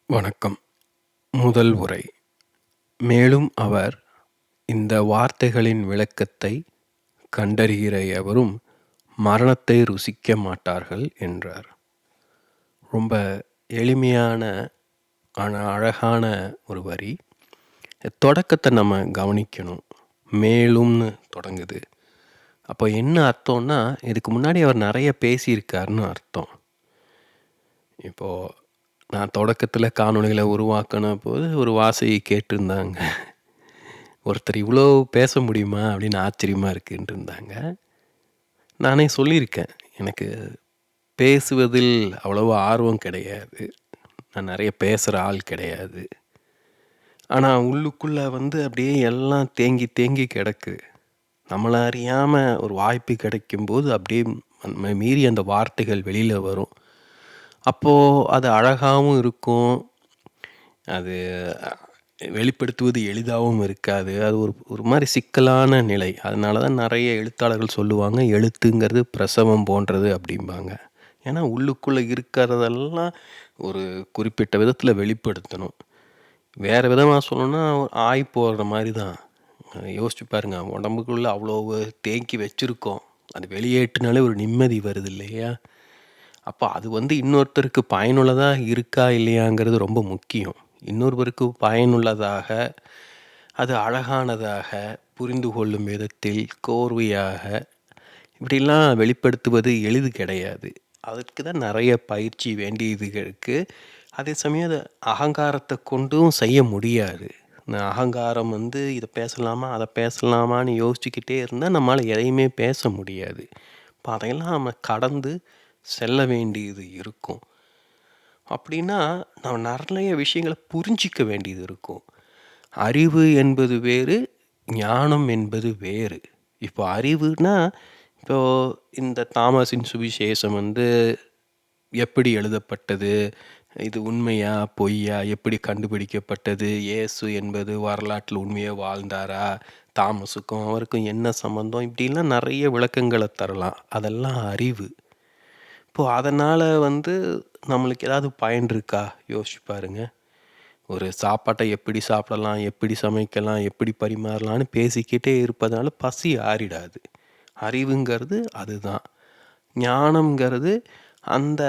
வணக்கம். முதல் உரை. மேலும் அவர், இந்த வார்த்தைகளின் விளக்கத்தை கண்டறிகிற எவரும் மரணத்தை ருசிக்க மாட்டார்கள் என்றார். ரொம்ப எளிமையான அழகான ஒரு வரி. தொடக்கத்தை நம்ம கவனிக்கணும். மேலும்னு தொடங்குது. அப்போ என்ன அர்த்தம்னா, இதுக்கு முன்னாடி அவர் நிறைய பேசியிருக்காருன்னு அர்த்தம். இப்போது நான் தொடக்கத்தில் காணொளிகளை உருவாக்கின போது ஒரு வாசையை கேட்டிருந்தாங்க. ஒருத்தர் இவ்வளோ பேச முடியுமா அப்படின்னு ஆச்சரியமாக இருக்குன்ட்டு இருந்தாங்க. நானே சொல்லியிருக்கேன், எனக்கு பேசுவதில் அவ்வளோ ஆர்வம் கிடையாது. நான் நிறைய பேசுகிற ஆள் கிடையாது. ஆனால் உள்ளுக்குள்ளே அப்படியே எல்லாம் தேங்கி தேங்கி கிடக்கு. நம்மளை அறியாமல் ஒரு வாய்ப்பு கிடைக்கும்போது அப்படியே மீறி அந்த வார்த்தைகள் வெளியில் வரும். அப்போது அது அழகாகவும் இருக்கும். அது வெளிப்படுத்துவது எளிதாகவும் இருக்காது. அது ஒரு மாதிரி சிக்கலான நிலை. அதனால தான் நிறைய எழுத்தாளர்கள் சொல்லுவாங்க, எழுத்துங்கிறது பிரசவம் போன்றது அப்படிம்பாங்க. ஏன்னா உள்ளுக்குள்ளே இருக்கிறதெல்லாம் ஒரு குறிப்பிட்ட விதத்தில் வெளிப்படுத்தணும். வேறு விதமாக சொல்லணும்னா ஆய் போடுற மாதிரி தான். யோசிச்சு பாருங்கள், உடம்புக்குள்ளே அவ்வளோ தேக்கி வச்சுருக்கோம். அது வெளியேற்றினாலே ஒரு நிம்மதி வருது இல்லையா? அப்போ அது இன்னொருத்தருக்கு பயனுள்ளதாக இருக்கா இல்லையாங்கிறது ரொம்ப முக்கியம். இன்னொருவருக்கு பயனுள்ளதாக, அது அழகானதாக, புரிந்து கொள்ளும் விதத்தில் கோர்வையாக இப்படிலாம் வெளிப்படுத்துவது எளிது கிடையாது. அதற்கு தான் நிறைய பயிற்சி வேண்டியது இருக்குது. அதே சமயம் அதை அகங்காரத்தை கொண்டும் செய்ய முடியாது. இந்த அகங்காரம் இதை பேசலாமா அதை பேசலாமான்னு யோசிச்சுக்கிட்டே இருந்தால் நம்மளால் எதையுமே பேச முடியாது. இப்போ அதையெல்லாம் நம்ம கடந்து செல்ல வேண்டியது இருக்கும். அப்படின்னா நம்ம நிறைய விஷயங்களை புரிஞ்சிக்க வேண்டியது இருக்கும். அறிவு என்பது வேறு, ஞானம் என்பது வேறு. இப்போ அறிவுனா, இப்போது இந்த தாமஸின் சுவிசேஷம் எப்படி எழுதப்பட்டது, இது உண்மையா பொய்யா, எப்படி கண்டுபிடிக்கப்பட்டது, இயேசு என்பது வரலாற்றில் உண்மையாக வாழ்ந்தாரா, தாமஸுக்கும் அவருக்கும் என்ன சம்மந்தம், இப்படிலாம் நிறைய விளக்கங்களை தரலாம். அதெல்லாம் அறிவு. இப்போது அதனால் நம்மளுக்கு ஏதாவது பயன் இருக்கா? யோசிச்சு பாருங்க. ஒரு சாப்பாட்டை எப்படி சாப்பிடலாம், எப்படி சமைக்கலாம், எப்படி பரிமாறலான்னு பேசிக்கிட்டே இருப்பதனால பசி ஆறிடாது. அறிவுங்கிறது அதுதான். ஞானம்ங்கிறது அந்த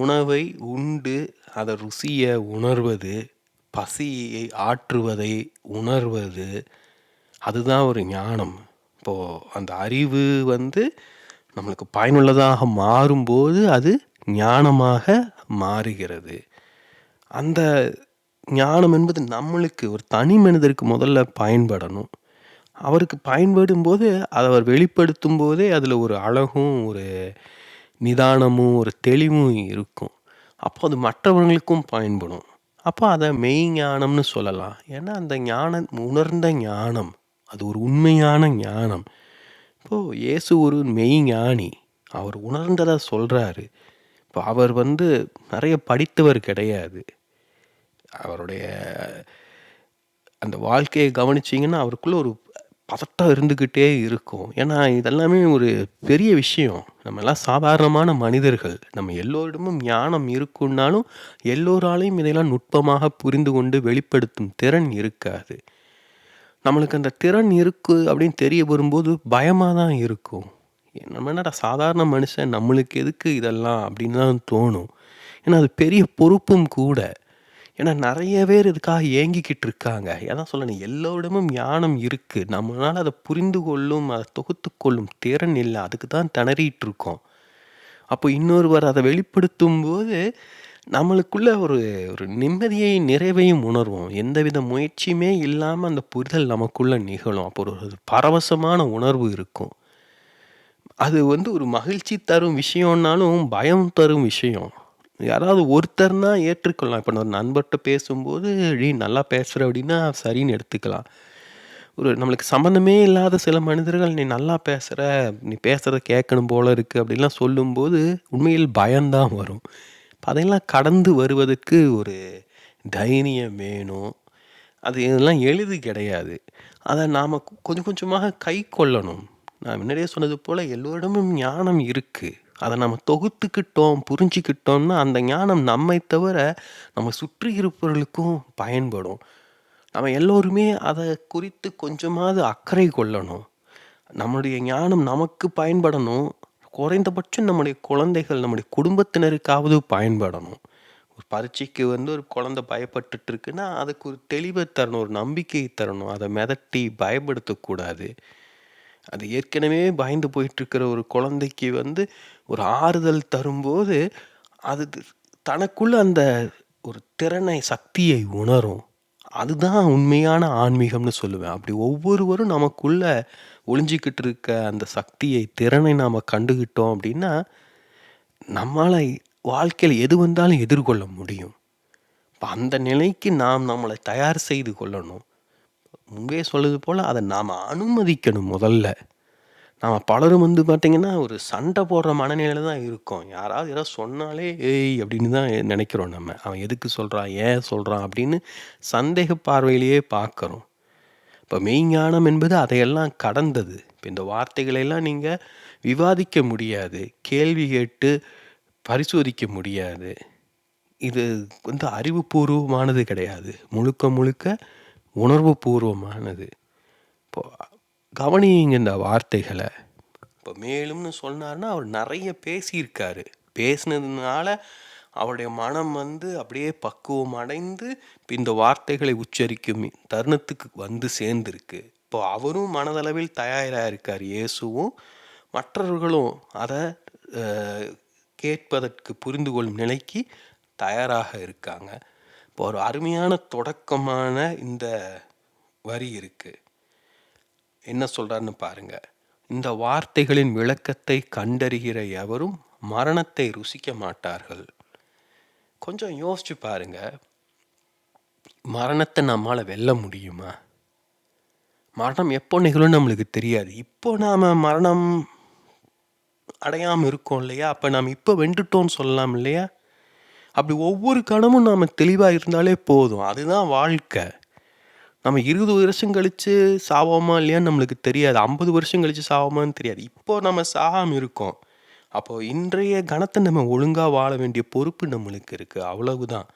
உணவை உண்டு அதை ருசியை உணர்வது, பசியை ஆற்றுவதை உணர்வது, அதுதான் ஒரு ஞானம். இப்போது அந்த அறிவு நம்மளுக்கு பயனுள்ளதாக மாறும்போது அது ஞானமாக மாறுகிறது. அந்த ஞானம் என்பது நம்மளுக்கு, ஒரு தனி மனிதருக்கு முதல்ல பயன்படணும். அவருக்கு பயன்படும் போது அதை அவர் வெளிப்படுத்தும் போதே அதில் ஒரு அழகும் ஒரு நிதானமும் ஒரு தெளிவும் இருக்கும். அப்போ அது மற்றவர்களுக்கும் பயன்படும். அப்போ அதை மெய் ஞானம்னு சொல்லலாம். ஏன்னா அந்த ஞானம் உணர்ந்த ஞானம், அது ஒரு உண்மையான ஞானம். இப்போது இயேசு ஒரு மெய்ஞானி. அவர் உணர்ந்ததை சொல்கிறாரு. இப்போ அவர் நிறைய படித்தவர் கிடையாது. அவருடைய அந்த வாழ்க்கையை கவனிச்சிங்கன்னா அவருக்குள்ளே ஒரு பதட்டம் இருந்துக்கிட்டே இருக்கும். ஏன்னா இதெல்லாமே ஒரு பெரிய விஷயம். நம்ம எல்லாம் சாதாரணமான மனிதர்கள். நம்ம எல்லோரிடமும் ஞானம் இருக்குன்னாலும் எல்லோராலையும் இதையெல்லாம் நுட்பமாக புரிந்து கொண்டு வெளிப்படுத்தும் திறன் இருக்காது. நம்மளுக்கு அந்த திறன் இருக்குது அப்படின்னு தெரிய வரும்போது பயமாக தான் இருக்கும். நம்ம என்னடா சாதாரண மனுஷன், நம்மளுக்கு எதுக்கு இதெல்லாம் அப்படின்னு தான் தோணும். ஏன்னா அது பெரிய பொறுப்பும் கூட. ஏன்னா நிறைய பேர் இதுக்காக ஏங்கிக்கிட்டு இருக்காங்க. ஏதான் சொல்லணும், எல்லோரிடமும் ஞானம் இருக்குது, நம்மளால் அதை புரிந்து கொள்ளும் அதை தொகுத்து கொள்ளும் திறன் இல்லை. அதுக்கு தான் திணறிட்டு இருக்கோம். அப்போ இன்னொருவர் அதை வெளிப்படுத்தும் போது நம்மளுக்குள்ள ஒரு ஒரு நிம்மதியை நிறைவையும் உணர்வோம். எந்தவித முயற்சியுமே இல்லாமல் அந்த புரிதல் நமக்குள்ளே நிகழும். அப்போ ஒரு பரவசமான உணர்வு இருக்கும். அது ஒரு மகிழ்ச்சி தரும் விஷயம்னாலும் பயம் தரும் விஷயம். யாராவது ஒருத்தர்னா ஏற்றுக்கொள்ளலாம். இப்போ நான் நண்பர்கிட்ட பேசும்போது நீ நல்லா பேசுகிற அப்படின்னா சரின்னு எடுத்துக்கலாம். நம்மளுக்கு சம்மந்தமே இல்லாத சில மனிதர்கள் நீ நல்லா பேசுகிற, நீ பேசுகிறத கேட்கணும் போல இருக்குது அப்படின்லாம் சொல்லும்போது உண்மையில் பயம்தான் வரும். அதையெல்லாம் கடந்து வருவதற்கு ஒரு தைரியம் வேணும். அது இதெல்லாம் எளிது கிடையாது. அதை நாம் கொஞ்சம் கொஞ்சமாக கை கொள்ளணும். நான் முன்னாடியே சொன்னது போல் எல்லோரிடமும் ஞானம் இருக்குது. அதை நம்ம தொகுத்துக்கிட்டோம், புரிஞ்சுக்கிட்டோம்னா அந்த ஞானம் நம்மை தவிர நம்ம சுற்றி இருப்பவர்களுக்கும் பயன்படும். நம்ம எல்லோருமே அதை குறித்து கொஞ்சமாவது அக்கறை கொள்ளணும். நம்முடைய ஞானம் நமக்கு பயன்படணும். குறைந்தபட்சம் நம்முடைய குழந்தைகள், நம்முடைய குடும்பத்தினருக்காவது பயன்படணும். ஒரு பரீட்சைக்கு ஒரு குழந்தை பயப்பட்டுட்டு இருக்குன்னா, அதுக்கு ஒரு தெளிவை தரணும், ஒரு நம்பிக்கையை தரணும். அதை மிதட்டி பயப்படுத்தக்கூடாது. அது ஏற்கனவே பயந்து போயிட்டுருக்கிற ஒரு குழந்தைக்கு ஒரு ஆறுதல் தரும்போது, அது தனக்குள்ள அந்த ஒரு திறனை, சக்தியை உணரும். அதுதான் உண்மையான ஆன்மீகம்னு சொல்லுவேன். அப்படி ஒவ்வொருவரும் நமக்குள்ள ஒளிஞ்சிக்கிட்டு இருக்க அந்த சக்தியை, திறனை நாம கண்டுகிட்டோம் அப்படின்னா, நம்மால வாழ்க்கையில எது வந்தாலும் எதிர்கொள்ள முடியும். இப்ப அந்த நிலைக்கு நாம் நம்மளை தயார் செய்து கொள்ளணும். முன்பே சொல்வது போல அதை நாம அனுமதிக்கணும் முதல்ல. நாம பலரும் பார்த்தீங்கன்னா, ஒரு சண்டை போடுற மனநிலையில தான் இருக்கோம். யாராவது ஏதாவது சொன்னாலே, "ஏய்" அப்படின்னு தான் நினைக்கிறோம் நம்ம. அவன் எதுக்கு சொல்றான்? ஏன் சொல்றான்? அப்படின்னு சந்தேக பார்வையிலேயே பார்க்குறோம். இப்ப மெய்ஞானம் என்பது அதையெல்லாம் கடந்தது. இப்ப இந்த வார்த்தைகளை எல்லாம் நீங்க விவாதிக்க முடியாது. கேள்வி கேட்டு பரிசோதிக்க முடியாது. இது அறிவுபூர்வமானது கிடையாது. முழுக்க முழுக்க உணர்வு பூர்வமானது. இப்போ கவனியுங்க இந்த வார்த்தைகள. இப்போ மேலும்னு சொன்னார்னா, அவர் நெறைய பேசியிருக்காரு. பேசினதுனால அவருடைய மனம் அப்படியே பக்குவம் அடைந்து இந்த வார்த்தைகளை உச்சரிக்கும் தருணத்துக்கு சேர்ந்திருக்கு. இப்போ அவரும் மனதளவில் தயாரா இருக்கார். இயேசுவும் மற்றவர்களும் அதை கேட்பதற்கு புரிந்து கொள்ளும் நிலைக்கு தயாராக இருக்காங்க. இப்போ ஒரு அருமையான தொடக்கமான இந்த வரி இருக்கு. என்ன சொல்றாருன்னு பாருங்க. இந்த வார்த்தைகளின் விளக்கத்தை கண்டறிகிற எவரும் மரணத்தை ருசிக்க மாட்டார்கள். கொஞ்சம் யோசிச்சு பாருங்க. மரணத்தை நம்மால வெல்ல முடியுமா? மரணம் எப்போ நிகழும் நம்மளுக்கு தெரியாது. இப்போ நாம மரணம் அடையாம இருக்கோம் இல்லையா? அப்ப நாம் இப்போ வென்றுட்டோம்னு சொல்லலாம் இல்லையா? அப்படி ஒவ்வொரு கணமும் நாம தெளிவா இருந்தாலே போதும். அதுதான் வாழ்க்கை. நம்ம 20 வருஷம் கழிச்சு சாவோமா இல்லையான்னு நம்மளுக்கு தெரியாது. 50 வருஷம் கழிச்சு சாவோமான்னு தெரியாது. இப்போ நம்ம சாகாம இருக்கோம். அப்போ இன்றைய கணத்தை நம்ம ஒழுங்கா வாழ வேண்டிய பொறுப்பு நம்மளுக்கு இருக்கு. அவ்வளவுதான்.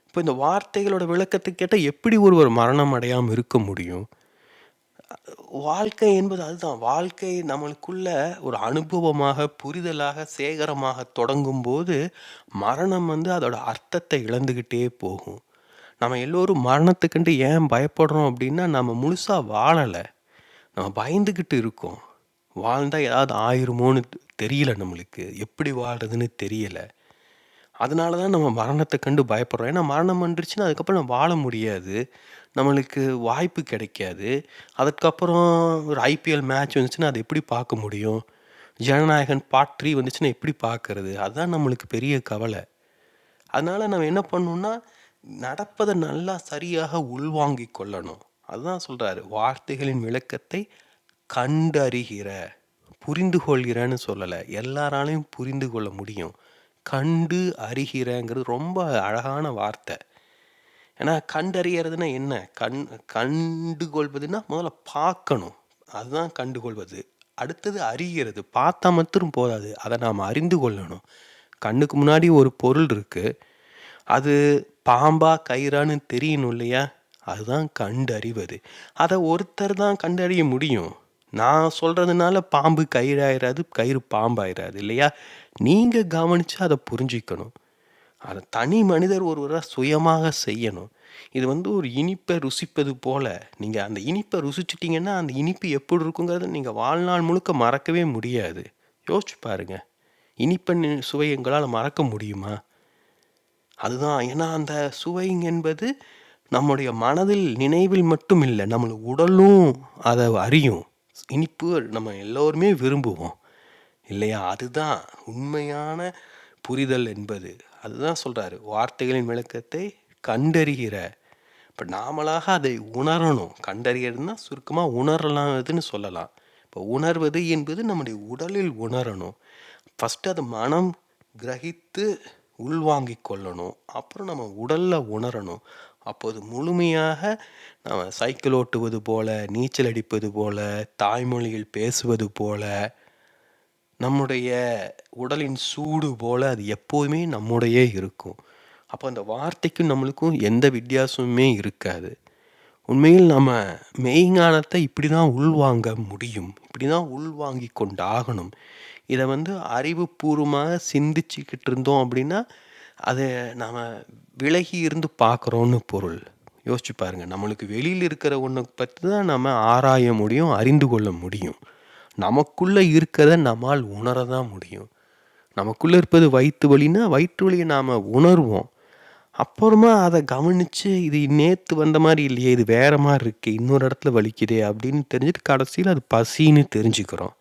இப்போ இந்த வார்த்தைகளோட விளக்கத்தை கேட்டா எப்படி ஒருவர் மரணம் அடையாம இருக்க முடியும்? வாழ்க்கை என்பது அதுதான். வாழ்க்கை நம்மளுக்குள்ள ஒரு அனுபவமாக, புரிதலாக, சேகரமாக தொடங்கும்போது, மரணம் அதோட அர்த்தத்தை இழந்துகிட்டே போகும். நம்ம எல்லோரும் மரணத்தை கண்டு ஏன் பயப்படுறோம் அப்படின்னா, நம்ம முழுசா வாழல. நம்ம பயந்துகிட்டு இருக்கோம். வாழ்ந்தா ஏதாவது ஆயிருமோன்னு தெரியல நம்மளுக்கு. எப்படி வாழ்றதுன்னு தெரியல. அதனால தான் நம்ம மரணத்தை கண்டு பயப்படுறோம். ஏன்னா மரணம் வந்துருச்சுன்னா, அதுக்கப்புறம் நம்ம வாழ முடியாது. நம்மளுக்கு வாய்ப்பு கிடைக்காது. அதுக்கப்புறம் ஒரு ஐபிஎல் மேட்ச் வந்துச்சுன்னா, அதை எப்படி பார்க்க முடியும்? ஜனநாயகன் பார்ட் 3 வந்துச்சுன்னா எப்படி பார்க்கறது? அதுதான் நம்மளுக்கு பெரிய கவலை. அதனால நம்ம என்ன பண்ணணும்னா, நடப்பதை நல்லா சரியாக உள்வாங்கிக் கொள்ளணும். அதுதான் சொல்றாரு. வார்த்தைகளின் விளக்கத்தை கண்டறிகிற, புரிந்து கொள்கிறன்னு சொல்லல. எல்லாராலையும் புரிந்து கொள்ள முடியும். கண்டு அறிகிறங்கிறது ரொம்ப அழகான வார்த்தை. ஏன்னா கண்டறியறதுன்னா என்ன? கண்டுகொள்வதுன்னா முதல்ல பார்க்கணும். அதுதான் கண்டுகொள்வது. அடுத்தது அறிகிறது. பார்த்தா மட்டும் போதாது. அதை நாம் அறிந்து கொள்ளணும். கண்ணுக்கு முன்னாடி ஒரு பொருள் இருக்கு. அது பாம்பா, கயிறான்னு தெரியணும் இல்லையா? அதுதான் கண்டறிவது. அதை ஒருத்தர் தான் கண்டறிய முடியும். நான் சொல்றதுனால பாம்பு கயிறாயிராது, கயிறு பாம்பாயிராது இல்லையா? நீங்க கவனிச்சு அதை புரிஞ்சுக்கணும். அதை தனி மனிதர் ஒருவராக சுயமாக செய்யணும். இது ஒரு இனிப்பை ருசிப்பது போல. நீங்க அந்த இனிப்பை ருசிச்சிட்டீங்கன்னா, அந்த இனிப்பு எப்படி இருக்குங்கிறத நீங்க வாழ்நாள் முழுக்க மறக்கவே முடியாது. யோசிச்சு பாருங்க. இனிப்பின் சுவை எங்களால் மறக்க முடியுமா? அதுதான். ஏன்னா அந்த சுவை என்பது நம்முடைய மனதில், நினைவில் மட்டும் இல்லை, நம்ம உடலும் அதை அறியும். இனிப்பு நம்ம எல்லோருமே விரும்புவோம் இல்லையா? அதுதான் உண்மையான புரிதல் என்பது. அதுதான் சொல்றாரு. வார்த்தைகளின் விளக்கத்தை கண்டறிகிற. இப்போ நாமளாக அதை உணரணும். கண்டறியறதுன்னா சுருக்கமாக உணரலாம்னு சொல்லலாம். இப்போ உணர்வது என்பது நம்முடைய உடலில் உணரணும். ஃபஸ்ட்டு அது மனம் கிரகித்து உள்வாங்கிக் கொள்ளணும். அப்புறம் நம்ம உடலில் உணரணும். அப்போது முழுமையாக நம்ம சைக்கிள் ஓட்டுவது போல, நீச்சல் அடிப்பது போல, தாய்மொழியில் பேசுவது போல, நம்முடைய உடலின் சூடு போல அது எப்போதுமே நம்முடையே இருக்கும். அப்போ அந்த வார்த்தைக்கும் நம்மளுக்கும் எந்த வித்தியாசமுமே இருக்காது. உண்மையில் நம்ம மெய்ஞானத்தை இப்படி தான் உள்வாங்க முடியும். இப்படி தான் உள்வாங்கிக் கொண்டாகணும். இத அறிவுபூர்வமாக சிந்திச்சுக்கிட்டு இருந்தோம் அப்படின்னா, அத நாம விலகி இருந்து பார்க்குறோம்னு பொருள். யோசிச்சு பாருங்க. நம்மளுக்கு வெளியில இருக்கிற ஒண்ண பத்தி தான் நம்ம ஆராய முடியும், அறிந்து கொள்ள முடியும். நமக்குள்ள இருக்கிறத நம்மால் உணர தான் முடியும். நமக்குள்ள இருப்பது வயித்து வலின்னா, வயிற்று வலிய நாம உணர்வோம். அப்புறமா அத கவனிச்சு, இது நேத்து வந்த மாரி இல்லையே, இது வேற மாரி இருக்கே, இன்னொரு இடத்துல வலிக்குதே அப்படின்னு தெரிஞ்சுட்டு கடைசியில அது பசின்னு தெரிஞ்சுக்கிறோம்.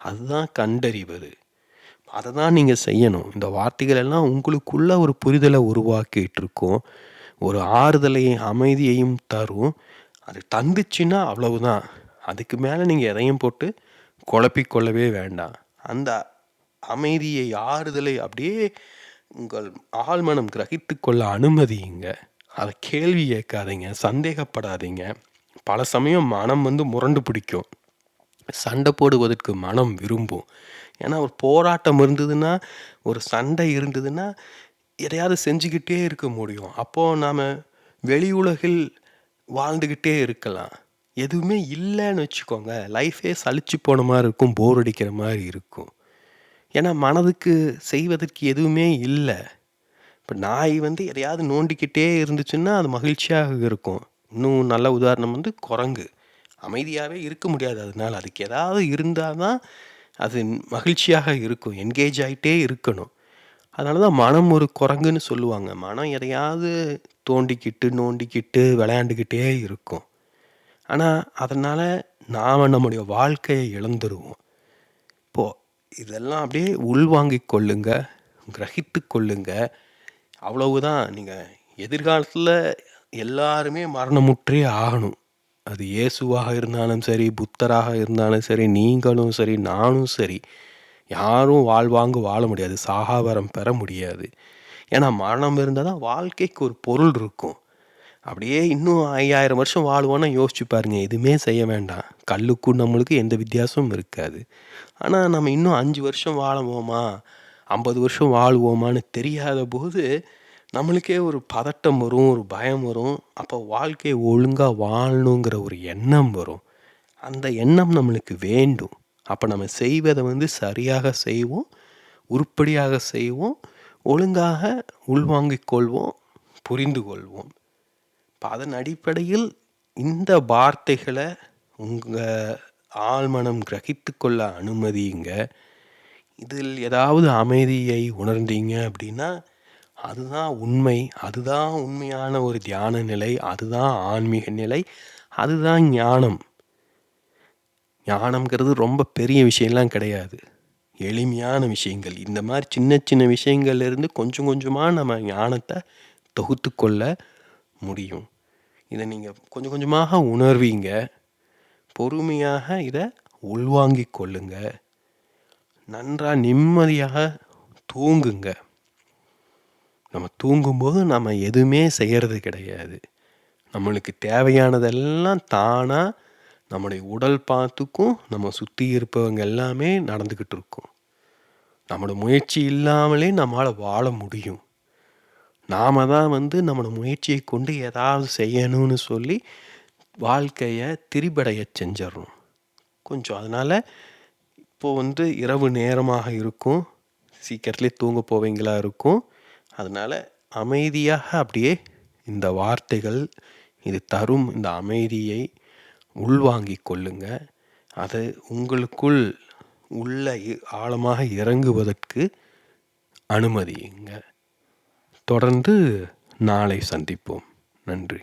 அதுதான் கண்டறிவது. அத தான் நீங்க செய்யணும். இந்த வார்த்தைகள் எல்லாம் உங்களுக்குள்ள ஒரு புரிதல உருவாக்கிட்டு இருக்கும். ஒரு ஆறுதலையும், அமைதியையும் தரும். அது தந்துச்சுன்னா அவ்வளவுதான். அதுக்கு மேல நீங்க எதையும் போட்டு குழப்பிக் கொள்ளவே வேண்டாம். அந்த அமைதியை, ஆறுதலை அப்படியே உங்கள் ஆழ்மனம் கிரகித்துக் கொள்ள அனுமதியுங்க. அத கேள்வி கேட்காதீங்க, சந்தேகப்படாதீங்க. பல சமயம் மனம் முரண்டு பிடிக்கும். சண்டை போடுவதற்கு மனம் விரும்பும். ஏன்னா ஒரு போராட்டம் இருந்ததுன்னா, ஒரு சண்டை இருந்ததுன்னா, எதையாவது செஞ்சுக்கிட்டே இருக்க முடியும். அப்போ நாம வெளி உலகில் வாழ்ந்துக்கிட்டே இருக்கலாம். எதுவுமே இல்லன்னு வச்சுக்கோங்க, லைஃபே சலிச்சு போன மாரி இருக்கும், போர் அடிக்கிற மாரி இருக்கும். ஏன்னா மனதுக்கு செய்வதற்கு எதுவுமே இல்ல. இப்ப நாய் எதையாவது நோண்டிக்கிட்டே இருந்துச்சுன்னா, அது மகிழ்ச்சியாக இருக்கும். இன்னும் நல்ல உதாரணம் குரங்கு. அமைதியாவே இருக்க முடியாது அதனால. அதுக்கு ஏதாவது இருந்தா தான் அது மகிழ்ச்சியாக இருக்கும். என்கேஜ் ஆயிட்டே இருக்கணும். அதனால தான் மனம் ஒரு குரங்குன்னு சொல்லுவாங்க. மனம் எதையாவது தோண்டிக்கிட்டு, நோண்டிக்கிட்டு, விளையாண்டுக்கிட்டே இருக்கும். ஆனா, அதனால நாம நம்முடைய வாழ்க்கைய இழந்துருவோம். இப்போ இதெல்லாம் அப்படியே உள்வாங்கிக் கொள்ளுங்க, கிரகித்துக் கொள்ளுங்க. அவ்வளவுதான். நீங்க எதிர்காலத்துல எல்லாருமே மரணமுற்றே ஆகணும். அது இயேசுவாக இருந்தாலும் சரி, புத்தராக இருந்தாலும் சரி, நீங்களும் சரி, நானும் சரி. யாரும் வாழ்வாங்கு வாழ முடியாது. சாகாவரம் பெற முடியாது. ஏன்னா மரணம் இருந்தா தான் வாழ்க்கைக்கு ஒரு பொருள் இருக்கும். அப்படியே இன்னும் 5000 வருஷம் வாழ்வோன்னா யோசிச்சு பாருங்க. எதுவுமே செய்ய வேண்டாம். கல்லுக்கும் நம்மளுக்கு எந்த வித்தியாசமும் இருக்காது. ஆனா நம்ம இன்னும் 5 வருஷம் வாழுவோமா? 50 வருஷம் வாழ்வோமான்னு தெரியாத போது, நம்மளுக்கே ஒரு பதட்டம் வரும், ஒரு பயம் வரும். அப்போ வாழ்க்கைய ஒழுங்கா வாழணுங்கிற ஒரு எண்ணம் வரும். அந்த எண்ணம் நம்மளுக்கு வேண்டும். அப்ப நம்ம செய்வத சரியாக செய்வோம், உருப்படியாக செய்வோம், ஒழுங்காக உள்வாங்கிக் கொள்வோம், புரிந்து கொள்வோம். இப்ப அதன் அடிப்படையில் இந்த வார்த்தைகள உங்க ஆழ்மனம் கிரகித்துக் கொள்ள அனுமதியுங்க. இதில் ஏதாவது அமைதியை உணர்ந்தீங்க அப்படின்னா, அதுதான் உண்மை. அதுதான் உண்மையான ஒரு தியான நிலை. அதுதான் ஆன்மீக நிலை. அதுதான் ஞானம். ஞானம்ங்கிறது ரொம்ப பெரிய விஷயம்லாம் கிடையாது. எளிமையான விஷயங்கள். இந்த மாரி சின்ன சின்ன விஷயங்கள்ல இருந்து கொஞ்சம் கொஞ்சமா நம்ம ஞானத்த தொகுத்து கொள்ள முடியும். இத நீங்க கொஞ்சம் கொஞ்சமாக உணர்வீங்க. பொறுமையாக இத உள்வாங்கிக் கொள்ளுங்க. நன்றா நிம்மதியாக தூங்குங்க. நம்ம தூங்கும்போது நம்ம எதுவுமே செய்யறது கிடையாது. நம்மளுக்கு தேவையானதெல்லாம் தானா நம்முடைய உடல் பார்த்துக்கும், நம்ம சுத்தி இருப்பவங்க எல்லாமே நடந்துகிட்டு இருக்கும். நம்மோட முயற்சி இல்லாமலே நம்மால வாழ முடியும். நாம தான் நம்மோட முயற்சியை கொண்டு ஏதாவது செய்யணும்னு சொல்லி வாழ்க்கைய திரிபடைய செஞ்சிடறோம். கொஞ்சம் அதனால இப்போ இரவு நேரமாக இருக்கும். சீக்கிரத்திலே தூங்க போவீங்களா இருக்கும். அதனால அமைதியாக அப்படியே இந்த வார்த்தைகள் இது தரும் இந்த அமைதியை உள்வாங்கிக் கொள்ளுங்க. அது உங்களுக்குள் உள்ள ஆழமாக இறங்குவதற்கு அனுமதியுங்க. தொடர்ந்து நாளை சந்திப்போம். நன்றி.